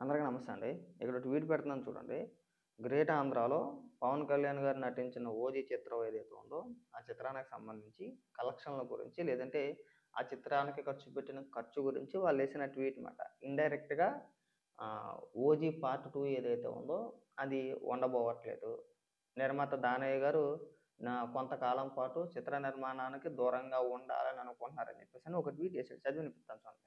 అందరికీ నమస్తే అండి. ఇక్కడ ట్వీట్ పెడుతున్నాను చూడండి. గ్రేట్ ఆంధ్రాలో పవన్ కళ్యాణ్ గారు నటించిన 'ఓజీ' చిత్రం ఏదైతే ఉందో, ఆ చిత్రానికి సంబంధించి కలెక్షన్‌ల గురించి, లేదంటే ఆ చిత్రానికి ఖర్చు పెట్టిన ఖర్చు గురించి వాళ్ళేసిన ట్వీట్ మాట. ఇండైరెక్ట్‌గా 'ఓజీ పార్ట్ 2' ఏదైతే ఉందో, అది ఉండబోవట్లేదు. నిర్మాత దానయ్య గారు కొంతకాలం పాటు చిత్ర నిర్మాణానికి దూరంగా ఉండాలని అనుకుంటున్నారని చెప్పేసని ఒక ట్వీట్ చేశాడు. చదివి వినిపిస్తాను చూడండి.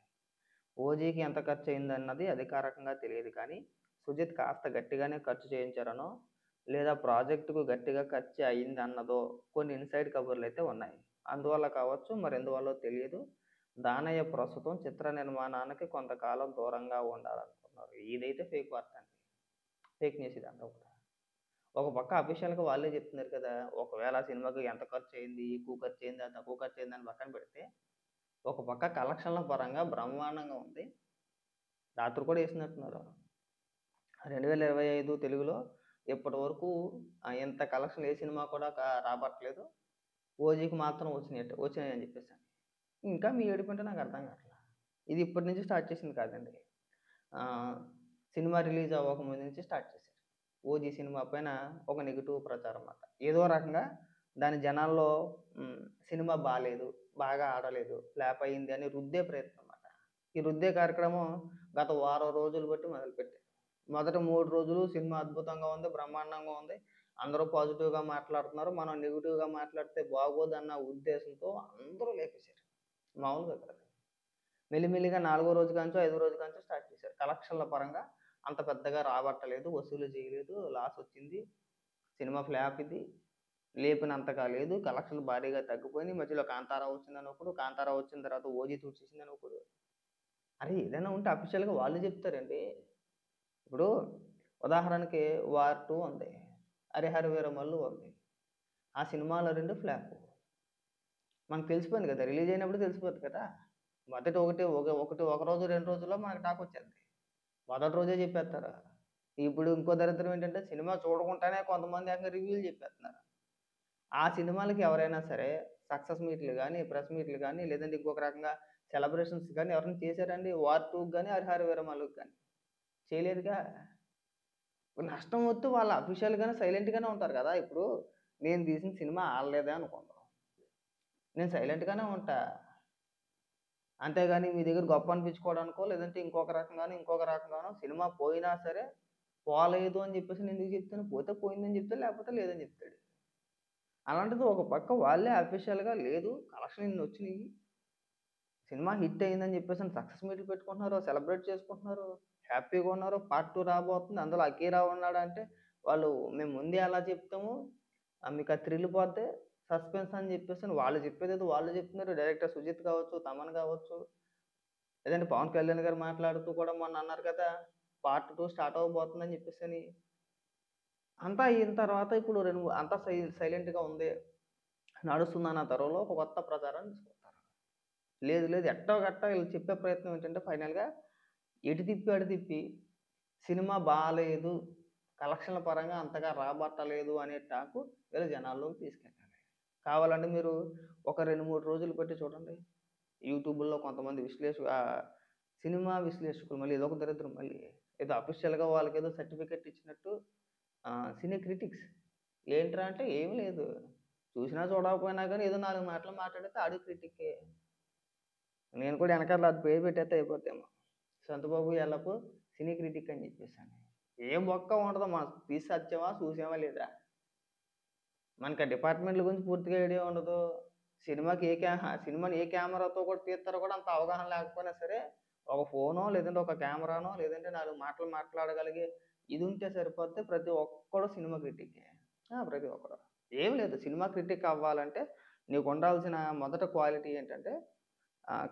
'ఓజీకి ఎంత ఖర్చయిందన్నది అధికారికంగా తెలీదు కానీ, సుజిత్ కాస్త గట్టిగానే ఖర్చు చేయించారనో, లేదా ప్రాజెక్టుకు గట్టిగా ఖర్చు అయిందన్నదో కొన్ని ఇన్‌సైడ్ కబుర్లయితే ఉన్నాయి. అందువల్ల కావచ్చు, మరెందువల్లో తెలీదు. దానయ్య ప్రస్తుతం చిత్ర నిర్మాణానికి కొంతకాలం దూరంగా ఉండాలనుకుంటున్నారు. ఇదైతే ఫేక్ వార్తండి. ఫేక్ న్యూస్ ఇదంతా కూడా. ఒక పక్క అఫీషియల్‌గా వాళ్ళే చెప్తున్నారు కదా! ఒకవేళ ఆ సినిమాకి ఎంత ఖర్చయింది, ఎక్కువ ఖర్చయిందా, తక్కువ ఖర్చయిందని పక్కన పెడితే, ఒక పక్క కలెక్షన్‌ల పరంగా బ్రహ్మాండంగా ఉంది. రాత్రి కూడా ఏసినట్టున్నారు. 2025 తెలుగులో ఇప్పటి వరకు ఇంత కలెక్షన్‌లు ఏ సినిమా కూడా రాబట్టలేదు. 'ఓజీకి' మాత్రం వచ్చినాయని చెప్పేసని. ఇంకా మీ ఏడుపంటే నాకు అర్థం కావట్లా. ఇది ఇప్పటి నుంచి స్టార్ట్ చేసింది కాదండి. ఆహ్, సినిమా రిలీజ్ అవ్వకముందు నుంచి స్టార్ట్ చేశారు. 'ఓజీ' సినిమా పైన ఒక నెగెటివ్ ప్రచారం మాట. ఏదో రకంగా దాన్ని జనాల్లో హ్మ్, సినిమా బాలేదు, బాగా ఆడలేదు, ఫ్లాప్ అయింది అని రుద్దే ప్రయత్నం మాట. ఈ రుద్దే కార్యక్రమం గత వారం రోజులు బట్టి మొదలుపెట్టారు. మొదటి 3 రోజులు సినిమా అద్భుతంగా ఉంది, బ్రహ్మాండంగా ఉంది. అందరూ పాజిటివ్‌గా మాట్లాడుతున్నారు. మనం నెగెటివ్‌గా మాట్లాడితే బాగోదన్న ఉద్దేశంతో అందరూ లేపేశారు. మామూలుగా కాదు. మెల్లిమెల్లిగా నాలుగో రోజు కాంచో, ఐదో రోజు కాంచో స్టార్ట్ చేశారు. కలెక్షన్‌ల పరంగా అంత పెద్దగా రాబట్టలేదు, వసూలు చేయలేదు, లాసొచ్చింది, సినిమా ఫ్లాప్ ఇది, లేపినంతగా లేదు, కలెక్షన్‌లు భారీగా తగ్గిపోయినాయి. మధ్యలో 'కాంతారా' వచ్చిందనొకడు, 'కాంతారా' వచ్చిన తర్వాత 'ఓజీ' తుడిచేసిందనొకడు. అరే! ఏదైనా ఉంటే అఫీషియల్‌గా వాళ్ళు చెప్తారండి. ఇప్పుడు ఉదాహరణకి 'వార్ 2' ఉంది. 'హరిహర వీరమల్లు' ఉంది. ఆ సినిమాలో 2 ఫ్లాపు. మనకు తెలిసిపోయింది కదా! రిలీజ్ అయినప్పుడు తెలిసిపోద్ది కదా! మొదట ఒక రోజు, 2 రోజుల్లో మనకు టాకొచ్చేద్ది. మొదటి రోజే చెప్పేత్తారు. ఇప్పుడు ఇంకో దరిద్రం ఏంటంటే సినిమా చూడకుండానే కొంతమంది ఏకంగా రివ్యూలు చెప్పేత్తన్నారు. ఆ సినిమాలకి ఎవరైనా సరే సక్సెస్ మీట్‌లు గాని, ప్రెస్ మీట్‌లు గాని, లేదంటే ఇంకొక రకంగా సెలబ్రేషన్స్ గాని ఎవరైనా చేసారండి? 'వార్ 2'కి గాని, 'హరిహర వీరమల్లు'కి గాని. చేయలేదుగా. నష్టం వత్తు వాళ్ళు అఫీషియల్‌గానే సైలెంట్‌గానే ఉంటారు గదా! ఇప్పుడు నేను తీసిన సినిమా ఆడలేదే అనుకుందాం. నేను సైలెంట్‌గానే ఉంటా. అంతేగాని మీ దగ్గర గొప్ప అనిపించుకోవడానికో, లేదంటే ఇంకొక రకంగానో సినిమా పోయినా సరే, పోలేదు అని చెప్పేసి నేనెందుకు చెప్తాను? పోతే పోయిందని చెప్తాడు, లేకపోతే లేదని చెప్తాడు. అలాంటిది ఒక పక్క వాళ్ళే అఫీషియల్‌గా లేదు, కలెక్షన్‌లు ఇన్నొచ్చినియి, సినిమా హిట్ అయిందని చెప్పేసని సక్సెస్ మీట్లు పెట్టుకుంటున్నారు, సెలబ్రేట్ చేసుకుంటున్నారు, హ్యాపీగా ఉన్నారు. పార్ట్ 2 రాబోతుంది. అందులో 'అకీరా' ఉన్నాడంటే, వాళ్ళు మేము ముందే ఎలా చెప్తాము, మీకు ఆ థ్రిల్ పోద్ది, సస్పెన్స్ అని చెప్పేసని వాళ్ళు చెప్పేదేదో వాళ్ళు చెప్తున్నారు. డైరెక్టర్ సుజిత్ కావచ్చు, తమన్ కావచ్చు, లేదంటే పవన్ కళ్యాణ్ గారు మాట్లాడుతూ కూడా మొన్న అన్నారు కదా! పార్ట్ 2 స్టార్ట్ అవ్వబోతుందని చెప్పేసని. అంతా అయిన తర్వాత ఇప్పుడు అంతా సైలెంట్‌గా ఉంది, నడుస్తుందన్న తరుణంలో ఒక కొత్త ప్రచారాన్ని తీసుకొస్తారు. లేదు లేదు ఎట్టోగట్టా ఈళ్ళు చెప్పే ప్రయత్నం ఏంటంటే ఫైనల్‌గా ఎటు తిప్పి అటు తిప్పి సినిమా బాలేదు, కలెక్షన్‌ల పరంగా అంతగా రాబట్టలేదు అనే టాకు వీళ్ళు జనాల్లోకి తీసుకెళ్ళాలి. కావాలంటే మీరు ఒక 2, 3 రోజులు పెట్టి చూడండి. యూట్యూబుల్లో కొంతమంది సినిమా విశ్లేషకులు మళ్ళీ ఇదొక దరిద్రం మళ్ళీ. ఏదో అఫీషియల్‌గా వాళ్ళకేదో సర్టిఫికేట్ ఇచ్చినట్టు సినీ క్రిటిక్స్. ఏంట్రా అంటే ఏమి లేదు. చూసినా చూడకపోయినా గానీ ఏదో 4 మాటలు మాట్లాడితే ఆడు క్రిటికే. నేను కూడా ఎనకాతల అది పేరు పెట్టేత్తే అయిపోద్దేమో. 'సంతబాబు ఎల్లపు సినీ క్రిటిక్' అని చెప్పేసని. ఏం బొక్క ఉండదు. మనం తీసి సత్యమా, చూసామా లేదా? మనకి ఆ డిపార్ట్‌మెంట్‌ల గురించి పూర్తిగా ఐడియా ఉండదు. సినిమాని ఏ కెమెరాతో కూడా తీత్తారో కూడా అంత అవగాహన లేకపోయినా సరే, ఒక ఫోనో, లేదంటే ఒక కెమెరానో, లేదంటే 4 మాటలు మాట్లాడగలిగే ఇదుంటే సరిపోద్ది. ప్రతి ఒక్కడు సినిమా క్రిటికే. ప్రతి ఒక్కడు. ఏం లేదు. సినిమా క్రిటిక్ అవ్వాలంటే నీకుండాల్సిన మొదట క్వాలిటీ ఏంటంటే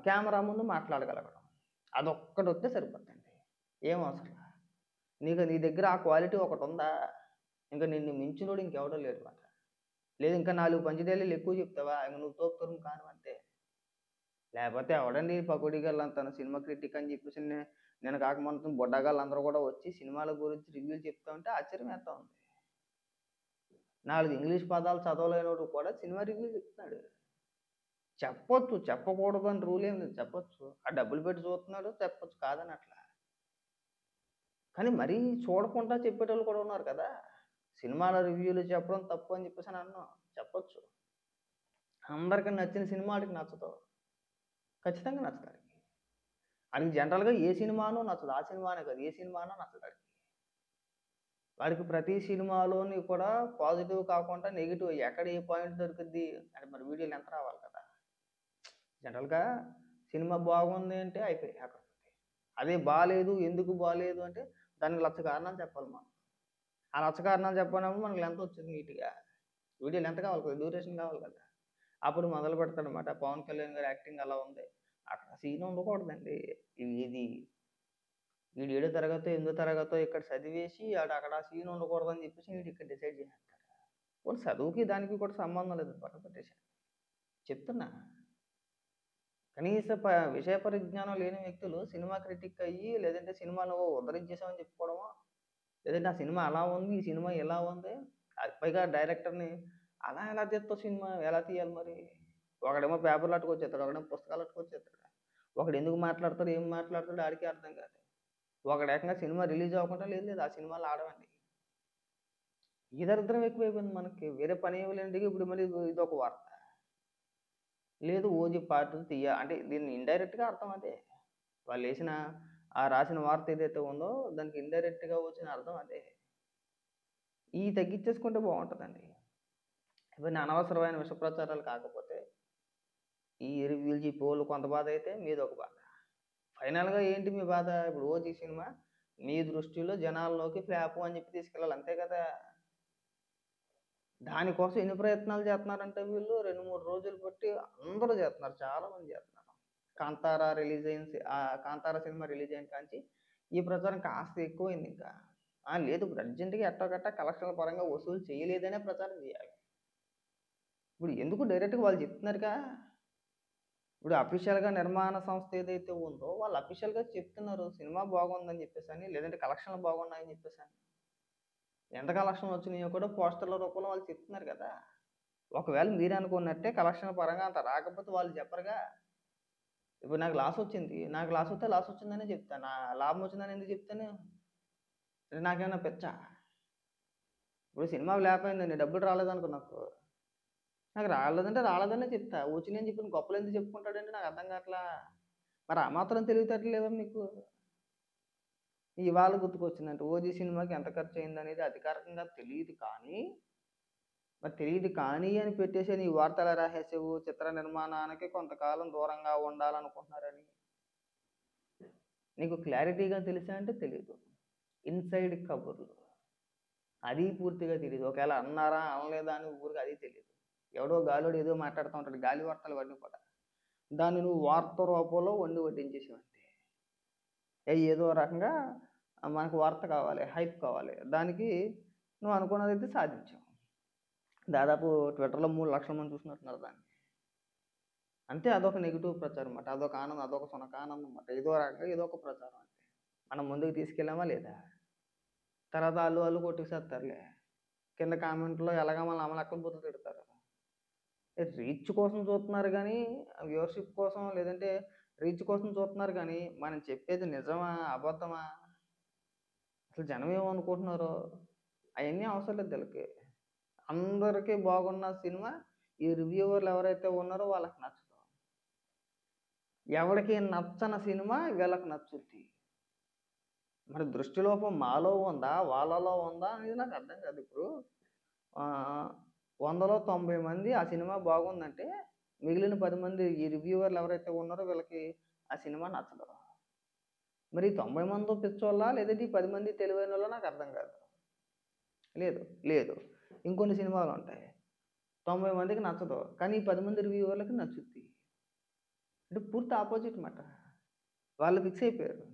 కెమెరా ముందు మాట్లాడగలగడం. అదొక్కటొస్తే సరిపోద్దండి. ఏం అవసరంలా. నీ దగ్గర ఆ క్వాలిటీ ఒకటుందా, ఇంక నిన్ను మించినోడు ఇంకెవడు లేడు మాట. లేదు ఇంకా 4 పంచ్ డైలాగులు ఎక్కువ చెప్తావా, ఇంక నువ్వు తోపు తురుము కాను అంతే. లేపోతే ఎవడండి పకోడీగాళ్ళంతాను సినిమా క్రిటిక్ అని చెప్పేసి నిన్న కాక మొన్న బుడ్డగాళ్ళందరూ కూడా వచ్చి సినిమాల గురించి రివ్యూలు చెప్తా ఉంటే ఆశ్చర్యమేత్తా ఉంది. 4 ఇంగ్లీష్ పదాలు చదవలేనోడు కూడా సినిమా రివ్యూ చెప్తున్నాడు. చెప్పొచ్చు. చెప్పకూడదని రూల్ ఏం లేదు. చెప్పొచ్చు. డబ్బులు పెట్టి చూస్తున్నాడు చెప్పొచ్చు. కాదనట్లా. కానీ మరీ చూడకుండా చెప్పేటోళ్ళు కూడా ఉన్నారు కదా! సినిమాల రివ్యూలు చెప్పడం తప్పు అని చెప్పేసని అనను. చెప్పొచ్చు. అందరికి నచ్చిన సినిమా ఆడికి నచ్చదు. ఖచ్చితంగా నచ్చదు ఆడికి. ఆడికి జనరల్‌గా ఏ సినిమానో నచ్చదు. ఆ సినిమానే కాదు. ఏ సినిమానో నచ్చదు ఆడికి. వాడికి ప్రతి సినిమాలోని కూడా పాజిటివ్ కాకుండా నెగెటివ్ ఎక్కడ ఏ పాయింట్ దొరుకుద్ది అంటే మరి వీడియోలు ఎంత రావాలి కదా! జనరల్‌గా సినిమా బాగుంది అంటే అయిపోయి అక్కడ. అదే బాలేదు, ఎందుకు బాలేదు అంటే దానికి లచ్చ కారణాలు చెప్పాలి మనం. ఆ లచ్చ కారణాలు చెప్పనప్పుడు మనకు లెంత్ వచ్చింది నీట్‌గా. వీడియో లెంత్ కావాలి కదా! డ్యూరేషన్ కావాలి కదా! అప్పుడు మొదలు పెడతాడనమాట. పవన్ కళ్యాణ్ గారి యాక్టింగ్ అలా ఉంది. అక్కడ సీన్ ఉండకూడదండి. ఇది ఈడు ఏడో తరగతో, ఎనిమిదో తరగతో ఇక్కడ చదివేసి ఆడు అక్కడ ఆ సీన్ ఉండకూడదని చెప్పేసి ఈడు ఇక్కడ డిసైడ్ చేసేస్తాడు. పోనీ చదువుకి దానికి కూడా సంబంధం లేదు పక్కన పెట్టేసేయండి. చెప్తున్నా. కనీస విషయ పరిజ్ఞానం లేని వ్యక్తులు సినిమా క్రిటిక్ అయ్యి, లేదంటే సినిమాను ఉద్ధరించేసామని చెప్పుకోవడమో, లేదంటే ఆ సినిమా అలా ఉంది, ఈ సినిమా ఇలా ఉంది. అది పైగా డైరెక్టర్‌ని అలా ఎలా తీత్తావు సినిమా? ఎలా తీయాలి మరి? ఒకడేమో పేపర్‌లు అట్టుకొచ్చేత్తాడు. ఒకడేమో పుస్తకాలు అట్టుకొచ్చేత్తాడు. ఒకడు ఎందుకు మాట్లాడతాడు, ఏం మాట్లాడతాడో ఆడికే అర్థం కాదు. ఒకడు ఏకంగా సినిమా రిలీజ్ అవ్వకుండా లేదు లేదు ఆ సినిమాలో ఆడమండి. ఈ దరిద్రం ఎక్కువైపోయింది మనకి. వేరే పనేమి లేండి. ఇప్పుడు మరి ఇదొక వార్త. లేదు 'ఓజీ పార్ట్ 2' అంటే దీన్ని ఇండైరెక్ట్‌గా అర్థం అదే. వాళ్ళేసిన రాసిన వార్త ఏదైతే ఉందో దానికి ఇండైరెక్ట్‌గా వచ్చిన అర్థం అదే. ఇయి తగ్గించేసుకుంటే బావుంటదండి. ఇవన్నీ అనవసరమైన విష ప్రచారాలు కాకపోతే, ఈ రివ్యూలు చెప్పేవాళ్ళు కొంత బాధైతే మీదొక బాధ. ఫైనల్‌గా ఏంటి మీ బాధ? ఇప్పుడు 'ఓజీ' సినిమా మీ దృష్టిలో జనాల్లోకి ఫ్లాపు అని చెప్పి తీసుకెళ్ళాలి అంతే కదా! దానికోసం ఎన్ని ప్రయత్నాలు చేత్తన్నారంటే వీళ్ళు 2, 3 రోజులు బట్టి అందరూ చేత్తన్నారు. చాలా మంది చేత్తన్నారు. 'కాంతార' సినిమా రిలీజ్ అయిన కాంచి ఈ ప్రచారం కాస్త ఎక్కువైందింకా. లేదు ఇప్పుడు అర్జెంట్‌గా ఎట్టోకట్ట కలెక్షన్‌ల పరంగా వసూలు చేయలేదనే ప్రచారం చేయాలి. ఇప్పుడు ఎందుకు డైరెక్ట్‌గా వాళ్ళు చెప్తున్నారుగా. ఇప్పుడు అఫీషియల్‌గా నిర్మాణ సంస్థ ఏదైతే ఉందో వాళ్ళు అఫీషియల్‌గా చెప్తున్నారు. సినిమా బాగుందని చెప్పేసని, లేదంటే కలెక్షన్‌లు బాగున్నాయని చెప్పేసని. ఎంత కలెక్షన్‌లు వచ్చినాయో కూడా పోస్టర్‌ల రూపంలో వాళ్ళు చెప్తున్నారు కదా! ఒకవేళ మీరనుకున్నట్టే కలెక్షన్‌ల పరంగా అంత రాకపోతే వాళ్ళు చెప్పరుగా. ఇప్పుడు నాకు లాసొచ్చింది. నాకు లాసొస్తే లాసొచ్చిందనే చెప్తా. లాభం వచ్చిందని ఎందుకు చెప్తాను? నాకేమన్నా పిచ్చా? ఇప్పుడు సినిమా ఫ్లాప్ అయిందండి. డబ్బులు రాలేదనుకో నాకు. నాకు రాలేదంటే రాలేదనే చెప్తా. వచ్చినాయని చెప్పి గొప్పలెందుకు చెప్పుకుంటాడండి నాకు అర్థం కావట్లా. మరి ఆ మాత్రం తెలివితేటలు లేవా మీకు? ఇవాళ గుర్తుకొచ్చిందంటే 'ఓజీ' సినిమాకి ఎంత ఖర్చయిందనేది అధికారికంగా తెలీదు కానీ, మరి తెలీదు కానీ అని పెట్టేసి ఈ వార్తెలా రాసేసావు? చిత్ర నిర్మాణానికి కొంతకాలం దూరంగా ఉండాలనుకుంటున్నారని. నీకు క్లారిటీగా తెలుసా అంటే తెలీదు. ఇన్‌సైడ్ కబుర్లు. అది పూర్తిగా తెలీదు. ఒకవేళ అన్నారా? అనలేదా? అని ఊరికే అది తెలీదు. ఎవడో గాలోడు ఏదో మాట్లాడుతా ఉంటాడు. గాలి వార్తలు ఇవన్నీ కూడా. దాన్ని నువ్వు వార్త రూపంలో వండి వడ్డించేసావంతే. ఏదో రకంగా మనకు వార్త కావాలి. హైప్ కావాలి. దానికి నువ్వు అనుకున్నదైతే సాధించావు. దాదాపు ట్విట్టర్‌లో 3,00,000 మంది చూసినట్టున్నారు దాన్ని. అంతే అదొక నెగెటివ్ ప్రచారం మాట. అదొక ఆనందం. అదొక సునకానందం మాట. ఏదో రకంగా ఏదో ఒక ప్రచారం అంతే. మనం ముందుకు తీసుకెళ్ళామా లేదా? తర్వాత ఆళ్ళు కొట్టేసేత్తారులే. కింద కామెంట్‌లో ఎలాగా మనల్ని అమలక్కల బూతులు తిడతారు. రీచ్ కోసం చూస్తున్నారు గానీ, వ్యూవర్‌షిప్ కోసం లేదంటే రీచ్ కోసం చూస్తున్నారు గానీ, మనం చెప్పేది నిజమా? అబద్ధమా? అసలు జనం ఏమనుకుంటున్నారో అయన్నీ అవసరం లేదు ఈళ్ళకి. అందరికి బాగున్న సినిమా ఈ రివ్యూవర్లు ఎవరైతే ఉన్నారో వాళ్ళకి నచ్చదు. ఎవడికి నచ్చని సినిమా వీళ్ళకి నచ్చుద్ది. మరి దృష్టిలోపం మాలో ఉందా? వాళ్ళలో ఉందా? అనేది నాకు అర్థం కాదు. ఇప్పుడు ఆహ్, 100లో 90 మంది ఆ సినిమా బాగుందంటే, మిగిలిన 10 మంది ఈ రివ్యూవర్లు ఎవరైతే ఉన్నారో వీళ్ళకి ఆ సినిమా నచ్చదు. మరి ఈ 90 మందో పిచ్చోళ్ళా? లేదంటే ఈ 10 మంది తెలివైనోళ్ళో నాకు అర్థం కాదు. లేదు. లేదు. ఇంకొన్ని సినిమాలుంటాయి. 90 మందికి నచ్చదు. కానీ ఈ 10 మంది రివ్యూవర్లకి నచ్చుద్ది. అంటే పూర్తి అపోజిట్ మాట. వాళ్ళు ఫిక్స్ అయిపోయారు.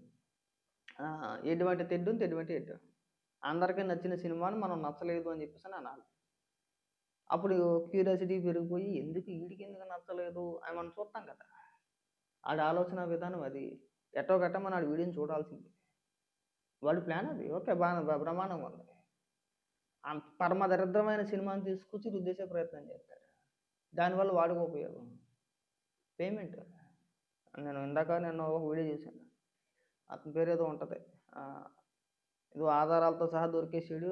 ఎటువంటి తెడ్డు, తెడ్డుమంటే ఎడ్డు. అందరికి నచ్చిన సినిమాని మనం నచ్చలేదు అని చెప్పేసని అనాలి. అప్పుడు క్యూరియాసిటీ పెరిగిపోయి ఎందుకు ఈడికెందుకు నచ్చలేదు అని మనం చూస్తాం కదా! ఆడి ఆలోచన విధానం అది. ఎట్టోగట్ట మనం ఆడి వీడియోని చూడాల్సిందే. వాడి ప్లాన్ అది. ఓకే. బ్రహ్మాండంగా ఉంది. పరమ దరిద్రమైన సినిమాని తీసుకొచ్చి రుద్దేసే ప్రయత్నం చేస్తాడు. దానివల్ల వాడికి ఉపయోగం. పేమెంట్. నిన్న ఒక వీడియో చూసాను. అతని పేరేదో ఉంటది. ఆహ్, ఇదిగో ఆధారాలతో సహా దొరికేసాడు.